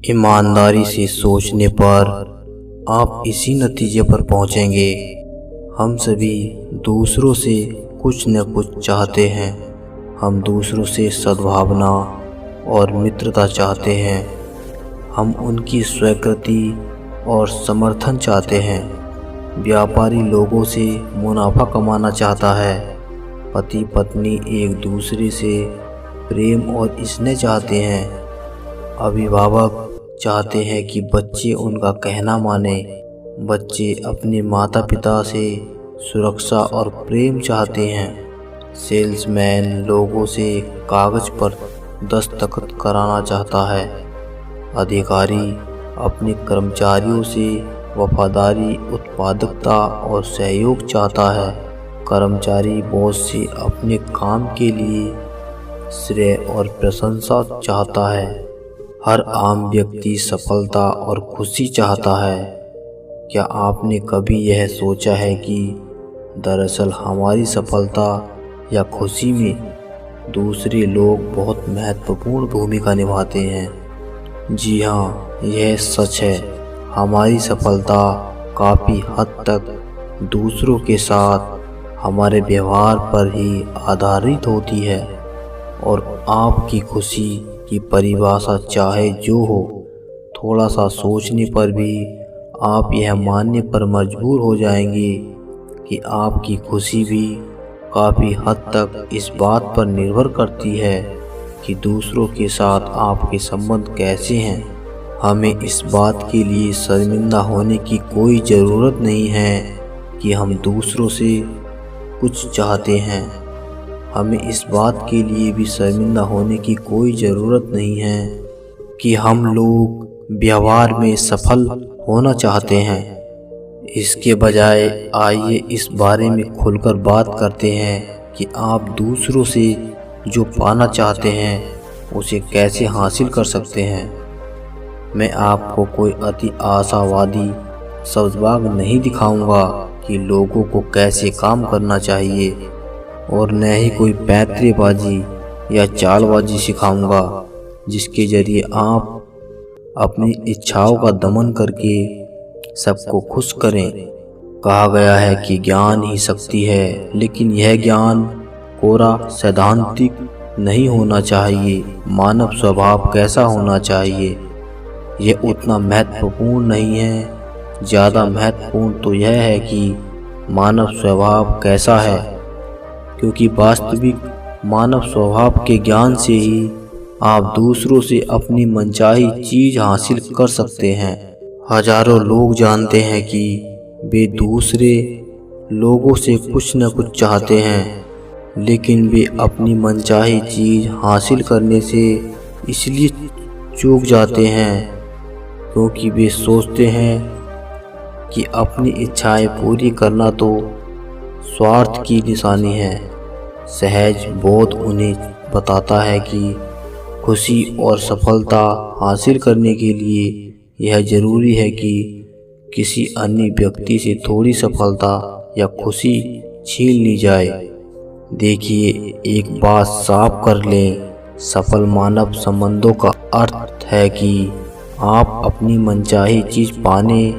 ईमानदारी से सोचने पर आप इसी नतीजे पर पहुंचेंगे। हम सभी दूसरों से कुछ न कुछ चाहते हैं। हम दूसरों से सद्भावना और मित्रता चाहते हैं। हम उनकी स्वीकृति और समर्थन चाहते हैं। व्यापारी लोगों से मुनाफा कमाना चाहता है। पति पत्नी एक दूसरे से प्रेम और स्नेह चाहते हैं। अभिभावक चाहते हैं कि बच्चे उनका कहना माने। बच्चे अपने माता पिता से सुरक्षा और प्रेम चाहते हैं। सेल्समैन लोगों से कागज पर दस्तखत कराना चाहता है। अधिकारी अपने कर्मचारियों से वफादारी, उत्पादकता और सहयोग चाहता है। कर्मचारी बॉस से अपने काम के लिए श्रेय और प्रशंसा चाहता है। हर आम व्यक्ति सफलता और खुशी चाहता है। क्या आपने कभी यह सोचा है कि दरअसल हमारी सफलता या खुशी में दूसरे लोग बहुत महत्वपूर्ण भूमिका निभाते हैं? जी हाँ, यह सच है। हमारी सफलता काफ़ी हद तक दूसरों के साथ हमारे व्यवहार पर ही आधारित होती है, और आपकी खुशी की परिभाषा चाहे जो हो, थोड़ा सा सोचने पर भी आप यह मानने पर मजबूर हो जाएंगे कि आपकी खुशी भी काफ़ी हद तक इस बात पर निर्भर करती है कि दूसरों के साथ आपके संबंध कैसे हैं। हमें इस बात के लिए शर्मिंदा होने की कोई ज़रूरत नहीं है कि हम दूसरों से कुछ चाहते हैं। हमें इस बात के लिए भी शर्मिंदा होने की कोई ज़रूरत नहीं है कि हम लोग व्यवहार में सफल होना चाहते हैं। इसके बजाय आइए इस बारे में खुलकर बात करते हैं कि आप दूसरों से जो पाना चाहते हैं उसे कैसे हासिल कर सकते हैं। मैं आपको कोई अति आशावादी शब्दबाग नहीं दिखाऊंगा कि लोगों को कैसे काम करना चाहिए, और न ही कोई पैंतरेबाजी या चालबाजी सिखाऊंगा जिसके जरिए आप अपनी इच्छाओं का दमन करके सबको खुश करें। कहा गया है कि ज्ञान ही शक्ति है, लेकिन यह ज्ञान कोरा सैद्धांतिक नहीं होना चाहिए। मानव स्वभाव कैसा होना चाहिए यह उतना महत्वपूर्ण नहीं है। ज़्यादा महत्वपूर्ण तो यह है कि मानव स्वभाव कैसा है, क्योंकि वास्तविक मानव स्वभाव के ज्ञान से ही आप दूसरों से अपनी मनचाही चीज़ हासिल कर सकते हैं। हजारों लोग जानते हैं कि वे दूसरे लोगों से कुछ न कुछ चाहते हैं, लेकिन वे अपनी मनचाही चीज़ हासिल करने से इसलिए चूक जाते हैं क्योंकि वे सोचते हैं कि अपनी इच्छाएं पूरी करना तो स्वार्थ की निशानी है। सहज बोध उन्हें बताता है कि खुशी और सफलता हासिल करने के लिए यह ज़रूरी है कि किसी अन्य व्यक्ति से थोड़ी सफलता या खुशी छीन ली जाए। देखिए, एक बात साफ कर लें, सफल मानव संबंधों का अर्थ है कि आप अपनी मनचाही चीज़ पाने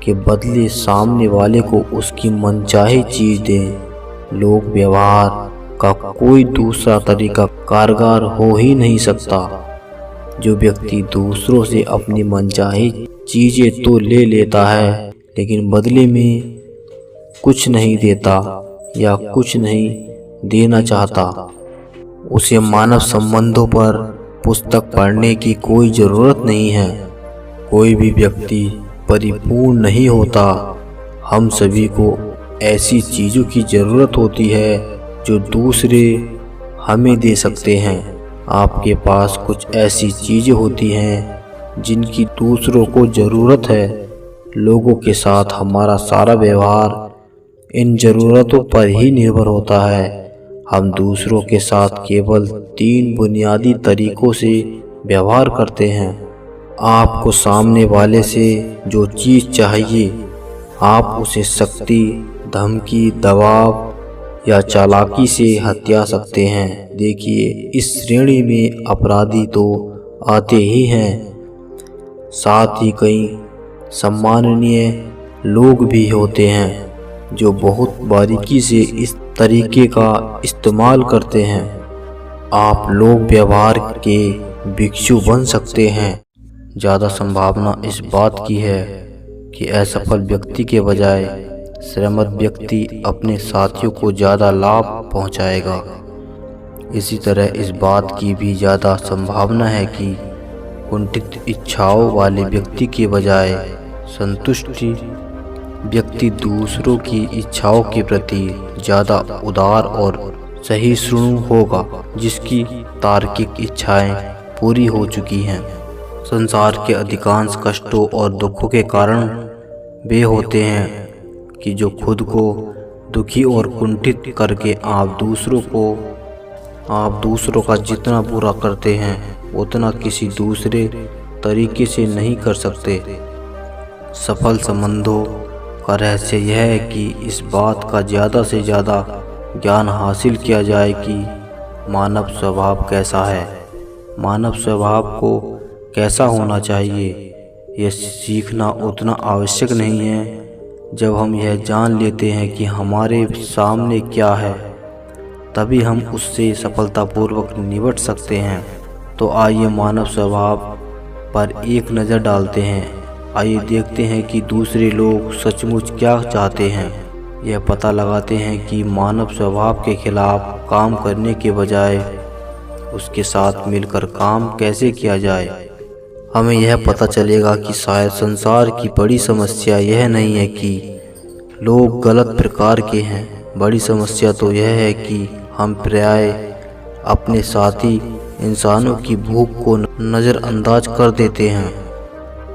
के बदले सामने वाले को उसकी मनचाही चीज़ दें। लोक व्यवहार का कोई दूसरा तरीका कारगर हो ही नहीं सकता। जो व्यक्ति दूसरों से अपनी मनचाही चीज़ें तो ले लेता है, लेकिन बदले में कुछ नहीं देता या कुछ नहीं देना चाहता, उसे मानव संबंधों पर पुस्तक पढ़ने की कोई ज़रूरत नहीं है। कोई भी व्यक्ति परिपूर्ण नहीं होता। हम सभी को ऐसी चीज़ों की ज़रूरत होती है जो दूसरे हमें दे सकते हैं। आपके पास कुछ ऐसी चीज़ें होती हैं जिनकी दूसरों को ज़रूरत है। लोगों के साथ हमारा सारा व्यवहार इन ज़रूरतों पर ही निर्भर होता है। हम दूसरों के साथ केवल 3 बुनियादी तरीक़ों से व्यवहार करते हैं। आपको सामने वाले से जो चीज़ चाहिए, आप उसे शक्ति, धमकी, दबाव या चालाकी से हत्या सकते हैं। देखिए, इस श्रेणी में अपराधी तो आते ही हैं, साथ ही कई सम्माननीय लोग भी होते हैं जो बहुत बारीकी से इस तरीके का इस्तेमाल करते हैं। आप लोग व्यवहार के भिक्षु बन सकते हैं। ज़्यादा संभावना इस बात की है कि असफल व्यक्ति के बजाय श्रीमंत व्यक्ति अपने साथियों को ज़्यादा लाभ पहुंचाएगा। इसी तरह इस बात की भी ज़्यादा संभावना है कि कुंठित इच्छाओं वाले व्यक्ति के बजाय संतुष्टि व्यक्ति दूसरों की इच्छाओं के प्रति ज़्यादा उदार और सहिष्णु होगा, जिसकी तार्किक इच्छाएं पूरी हो चुकी हैं। संसार के अधिकांश कष्टों और दुखों के कारण वे होते हैं कि जो खुद को दुखी और कुंठित करके आप दूसरों का जितना बुरा करते हैं उतना किसी दूसरे तरीके से नहीं कर सकते। सफल संबंधों का रहस्य यह है कि इस बात का ज़्यादा से ज़्यादा ज्ञान हासिल किया जाए कि मानव स्वभाव कैसा है, मानव स्वभाव को कैसा होना चाहिए। यह सीखना उतना आवश्यक नहीं है। जब हम यह जान लेते हैं कि हमारे सामने क्या है, तभी हम उससे सफलतापूर्वक निपट सकते हैं। तो आइए मानव स्वभाव पर एक नज़र डालते हैं। आइए देखते हैं कि दूसरे लोग सचमुच क्या चाहते हैं। यह पता लगाते हैं कि मानव स्वभाव के खिलाफ काम करने के बजाय उसके साथ मिलकर काम कैसे किया जाए। हमें यह पता चलेगा कि शायद संसार की बड़ी समस्या यह नहीं है कि लोग गलत प्रकार के हैं। बड़ी समस्या तो यह है कि हम प्राय अपने साथी इंसानों की भूख को नज़रअंदाज कर देते हैं।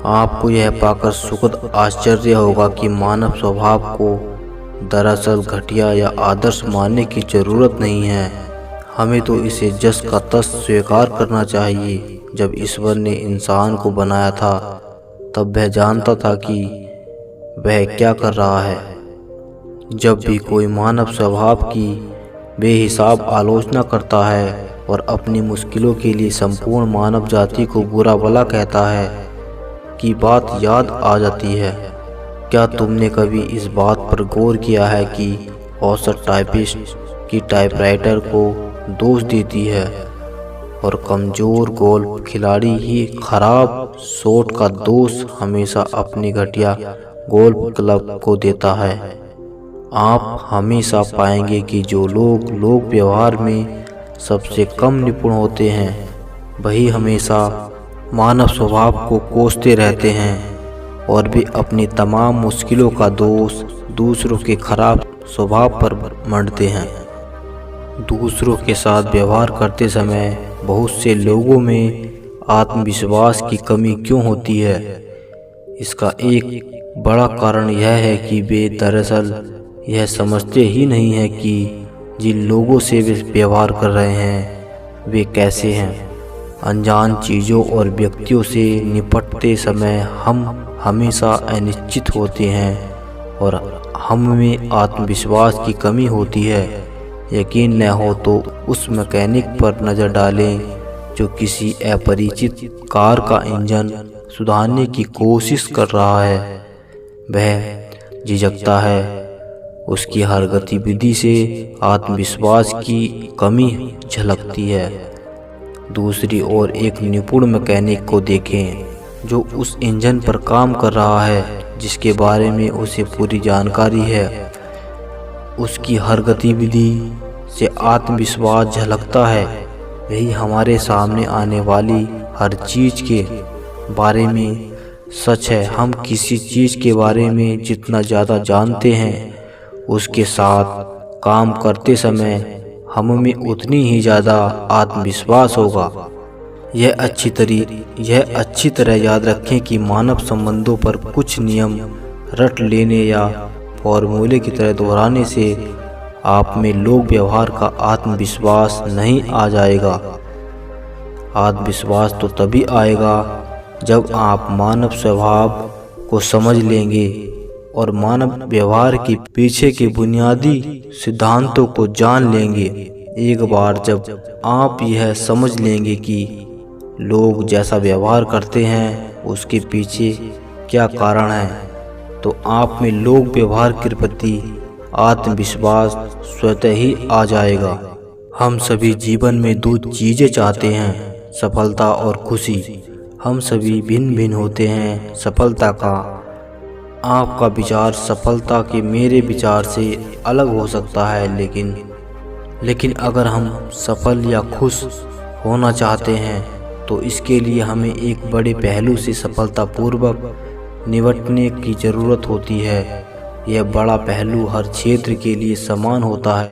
आपको यह पाकर सुखद आश्चर्य होगा कि मानव स्वभाव को दरअसल घटिया या आदर्श मानने की ज़रूरत नहीं है। हमें तो इसे जस का तस स्वीकार करना चाहिए। जब ईश्वर ने इंसान को बनाया था तब वह जानता था कि वह क्या कर रहा है। जब भी कोई मानव स्वभाव की बेहिसाब आलोचना करता है और अपनी मुश्किलों के लिए संपूर्ण मानव जाति को बुरा भला कहता है की बात याद आ जाती है। क्या तुमने कभी इस बात पर गौर किया है कि औसत टाइपिस्ट की टाइपराइटर को दोष देती है और कमज़ोर गोल्फ खिलाड़ी ही खराब शॉट का दोष हमेशा अपनी घटिया गोल्फ क्लब को देता है। आप हमेशा पाएंगे कि जो लोग व्यवहार में सबसे कम निपुण होते हैं वही हमेशा मानव स्वभाव को कोसते रहते हैं और भी अपनी तमाम मुश्किलों का दोष दूसरों के खराब स्वभाव पर मढ़ते हैं। दूसरों के साथ व्यवहार करते समय बहुत से लोगों में आत्मविश्वास की कमी क्यों होती है? इसका एक बड़ा कारण यह है कि वे दरअसल यह समझते ही नहीं है कि जिन लोगों से वे व्यवहार कर रहे हैं वे कैसे हैं। अनजान चीज़ों और व्यक्तियों से निपटते समय हम हमेशा अनिश्चित होते हैं और हम में आत्मविश्वास की कमी होती है। यकीन न हो तो उस मैकेनिक पर नज़र डालें जो किसी अपरिचित कार का इंजन सुधारने की कोशिश कर रहा है। वह झिझकता है, उसकी हर गतिविधि से आत्मविश्वास की कमी झलकती है। दूसरी ओर एक निपुण मैकेनिक को देखें जो उस इंजन पर काम कर रहा है जिसके बारे में उसे पूरी जानकारी है। उसकी हर गतिविधि से आत्मविश्वास झलकता है। यही हमारे सामने आने वाली हर चीज़ के बारे में सच है। हम किसी चीज़ के बारे में जितना ज़्यादा जानते हैं उसके साथ काम करते समय हम में उतनी ही ज़्यादा आत्मविश्वास होगा। यह अच्छी तरह याद रखें कि मानव संबंधों पर कुछ नियम रट लेने या फॉर्मूले की तरह दोहराने से आप में लोक व्यवहार का आत्मविश्वास नहीं आ जाएगा। आत्मविश्वास तो तभी आएगा जब आप मानव स्वभाव को समझ लेंगे और मानव व्यवहार के पीछे के बुनियादी सिद्धांतों को जान लेंगे। एक बार जब आप यह समझ लेंगे कि लोग जैसा व्यवहार करते हैं उसके पीछे क्या कारण है, तो आप में लोक व्यवहार के प्रति आत्मविश्वास स्वतः ही आ जाएगा। हम सभी जीवन में दो चीजें चाहते हैं, सफलता और खुशी। हम सभी भिन्न भिन्न होते हैं सफलता का। आपका विचार सफलता के मेरे विचार से अलग हो सकता है, लेकिन अगर हम सफल या खुश होना चाहते हैं तो इसके लिए हमें एक बड़े पहलू से सफलतापूर्वक निपटने की ज़रूरत होती है। यह बड़ा पहलू हर क्षेत्र के लिए समान होता है।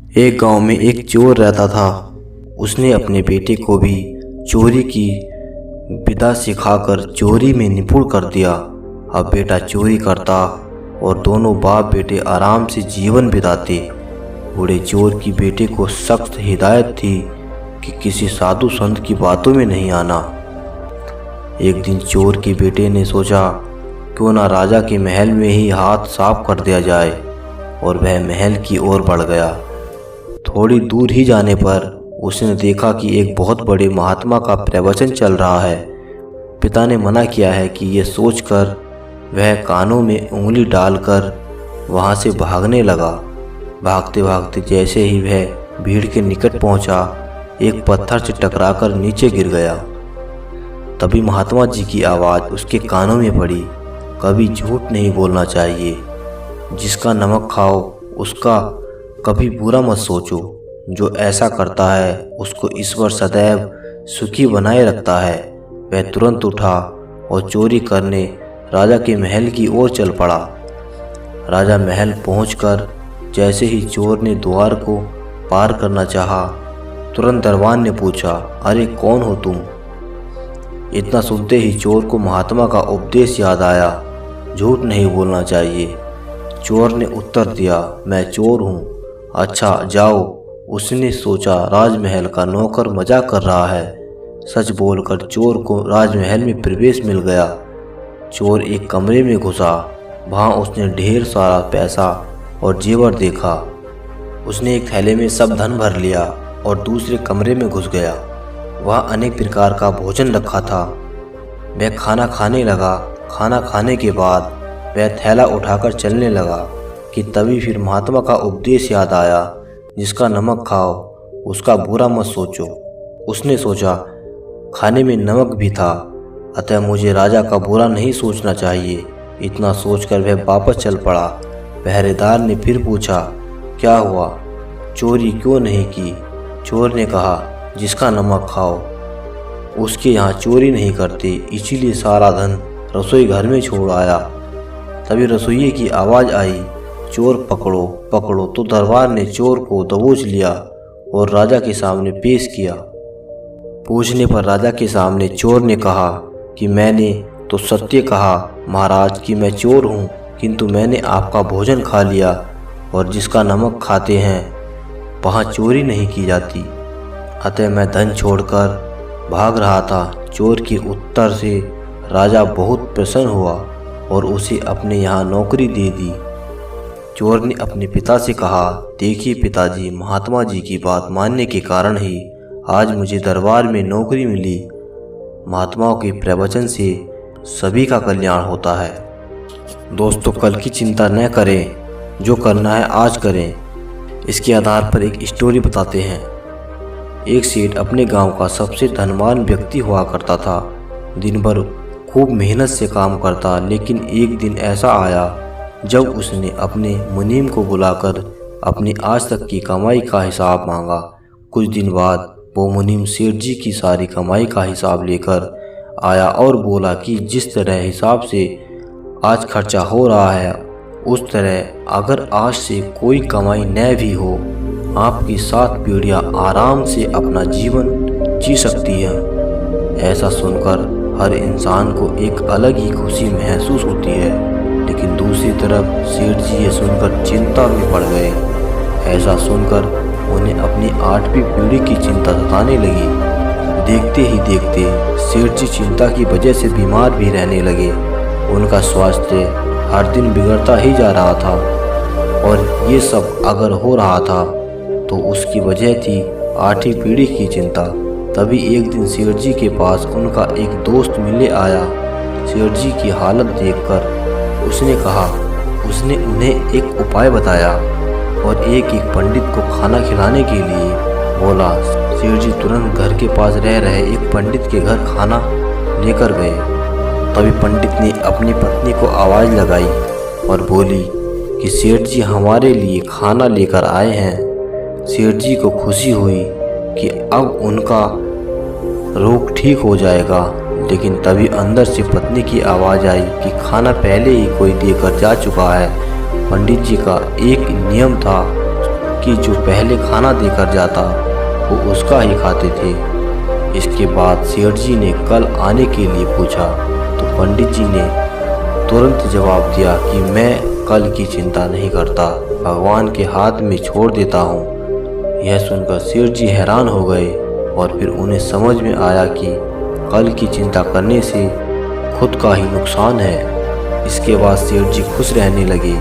एक गांव में एक चोर रहता था। उसने अपने बेटे को भी चोरी की विद्या सिखाकर चोरी में निपुण कर दिया। अब बेटा चोरी करता और दोनों बाप बेटे आराम से जीवन बिताते। बूढ़े चोर की बेटे को सख्त हिदायत थी कि किसी साधु संत की बातों में नहीं आना। एक दिन चोर के बेटे ने सोचा क्यों ना राजा के महल में ही हाथ साफ कर दिया जाए, और वह महल की ओर बढ़ गया। थोड़ी दूर ही जाने पर उसने देखा कि एक बहुत बड़े महात्मा का प्रवचन चल रहा है। पिता ने मना किया है कि ये सोचकर वह कानों में उंगली डालकर वहाँ से भागने लगा। भागते भागते जैसे ही वह भीड़ के निकट पहुँचा, एक पत्थर से टकराकर नीचे गिर गया। तभी महात्मा जी की आवाज़ उसके कानों में पड़ी, कभी झूठ नहीं बोलना चाहिए। जिसका नमक खाओ उसका कभी बुरा मत सोचो। जो ऐसा करता है उसको ईश्वर सदैव सुखी बनाए रखता है। वह तुरंत उठा और चोरी करने राजा के महल की ओर चल पड़ा। राजा महल पहुंचकर जैसे ही चोर ने द्वार को पार करना चाहा, तुरंत दरबान ने पूछा, अरे कौन हो तुम? इतना सुनते ही चोर को महात्मा का उपदेश याद आया, झूठ नहीं बोलना चाहिए। चोर ने उत्तर दिया, मैं चोर हूँ। अच्छा जाओ। उसने सोचा राजमहल का नौकर मजाक कर रहा है। सच बोलकर चोर को राजमहल में प्रवेश मिल गया। चोर एक कमरे में घुसा। वहाँ उसने ढेर सारा पैसा और जेवर देखा। उसने एक थैले में सब धन भर लिया और दूसरे कमरे में घुस गया। वहाँ अनेक प्रकार का भोजन रखा था। वह खाना खाने लगा। खाना खाने के बाद वह थैला उठाकर चलने लगा कि तभी फिर महात्मा का उपदेश याद आया, जिसका नमक खाओ उसका बुरा मत सोचो। उसने सोचा खाने में नमक भी था, अतः मुझे राजा का बुरा नहीं सोचना चाहिए। इतना सोचकर वह वापस चल पड़ा। पहरेदार ने फिर पूछा, क्या हुआ, चोरी क्यों नहीं की? चोर ने कहा, जिसका नमक खाओ उसके यहाँ चोरी नहीं करते, इसीलिए सारा धन रसोई घर में छोड़ आया। तभी रसोइये की आवाज़ आई, चोर पकड़ो पकड़ो। तो दरबार ने चोर को दबोच लिया और राजा के सामने पेश किया। पूछने पर राजा के सामने चोर ने कहा कि मैंने तो सत्य कहा महाराज कि मैं चोर हूँ, किंतु मैंने आपका भोजन खा लिया और जिसका नमक खाते हैं वहाँ चोरी नहीं की जाती, अतः मैं धन छोड़कर भाग रहा था। चोर के उत्तर से राजा बहुत प्रसन्न हुआ और उसे अपने यहाँ नौकरी दे दी। चोर ने अपने पिता से कहा, देखिए पिताजी, महात्मा जी की बात मानने के कारण ही आज मुझे दरबार में नौकरी मिली। महात्माओं के प्रवचन से सभी का कल्याण होता है। दोस्तों, कल की चिंता न करें, जो करना है आज करें। इसके आधार पर एक स्टोरी बताते हैं। एक सेठ अपने गांव का सबसे धनवान व्यक्ति हुआ करता था। दिन भर खूब मेहनत से काम करता, लेकिन एक दिन ऐसा आया जब उसने अपने मुनीम को बुलाकर अपनी आज तक की कमाई का हिसाब मांगा। कुछ दिन बाद वो मुनीम सेठ जी की सारी कमाई का हिसाब लेकर आया और बोला कि जिस तरह हिसाब से आज खर्चा हो रहा है, उस तरह अगर आज से कोई कमाई न भी हो, आपकी 7 पीढ़ियां आराम से अपना जीवन जी सकती हैं। ऐसा सुनकर हर इंसान को एक अलग ही खुशी महसूस होती है, लेकिन दूसरी तरफ सेठ जी ये सुनकर चिंता में पड़ गए। ऐसा सुनकर उन्हें अपनी 8वीं पीढ़ी की चिंता सताने लगी। देखते ही देखते सेठ जी चिंता की वजह से बीमार भी रहने लगे। उनका स्वास्थ्य हर दिन बिगड़ता ही जा रहा था, और ये सब अगर हो रहा था तो उसकी वजह थी 8वीं पीढ़ी की चिंता। तभी एक दिन सेठ जी के पास उनका एक दोस्त मिलने आया। सेठ जी की हालत देखकर उसने उन्हें एक उपाय बताया और एक पंडित को खाना खिलाने के लिए बोला। सेठ जी तुरंत घर के पास रह रहे एक पंडित के घर खाना लेकर गए। तभी पंडित ने अपनी पत्नी को आवाज़ लगाई और बोली कि सेठ जी हमारे लिए खाना लेकर आए हैं। सेठ जी को खुशी हुई कि अब उनका रोग ठीक हो जाएगा, लेकिन तभी अंदर से पत्नी की आवाज़ आई कि खाना पहले ही कोई देकर जा चुका है। पंडित जी का एक नियम था बल्कि जो पहले खाना देकर जाता वो उसका ही खाते थे। इसके बाद सेठ जी ने कल आने के लिए पूछा तो पंडित जी ने तुरंत जवाब दिया कि मैं कल की चिंता नहीं करता, भगवान के हाथ में छोड़ देता हूँ। यह सुनकर सेठ जी हैरान हो गए और फिर उन्हें समझ में आया कि कल की चिंता करने से खुद का ही नुकसान है। इसके बाद सेठ जी खुश रहने लगे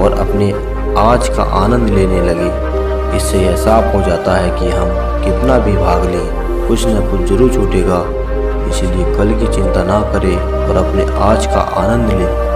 और अपने आज का आनंद लेने लगे। इससे यह साफ हो जाता है कि हम कितना भी भाग लें, कुछ न कुछ जरूर छूटेगा। इसलिए कल की चिंता ना करें और अपने आज का आनंद लें।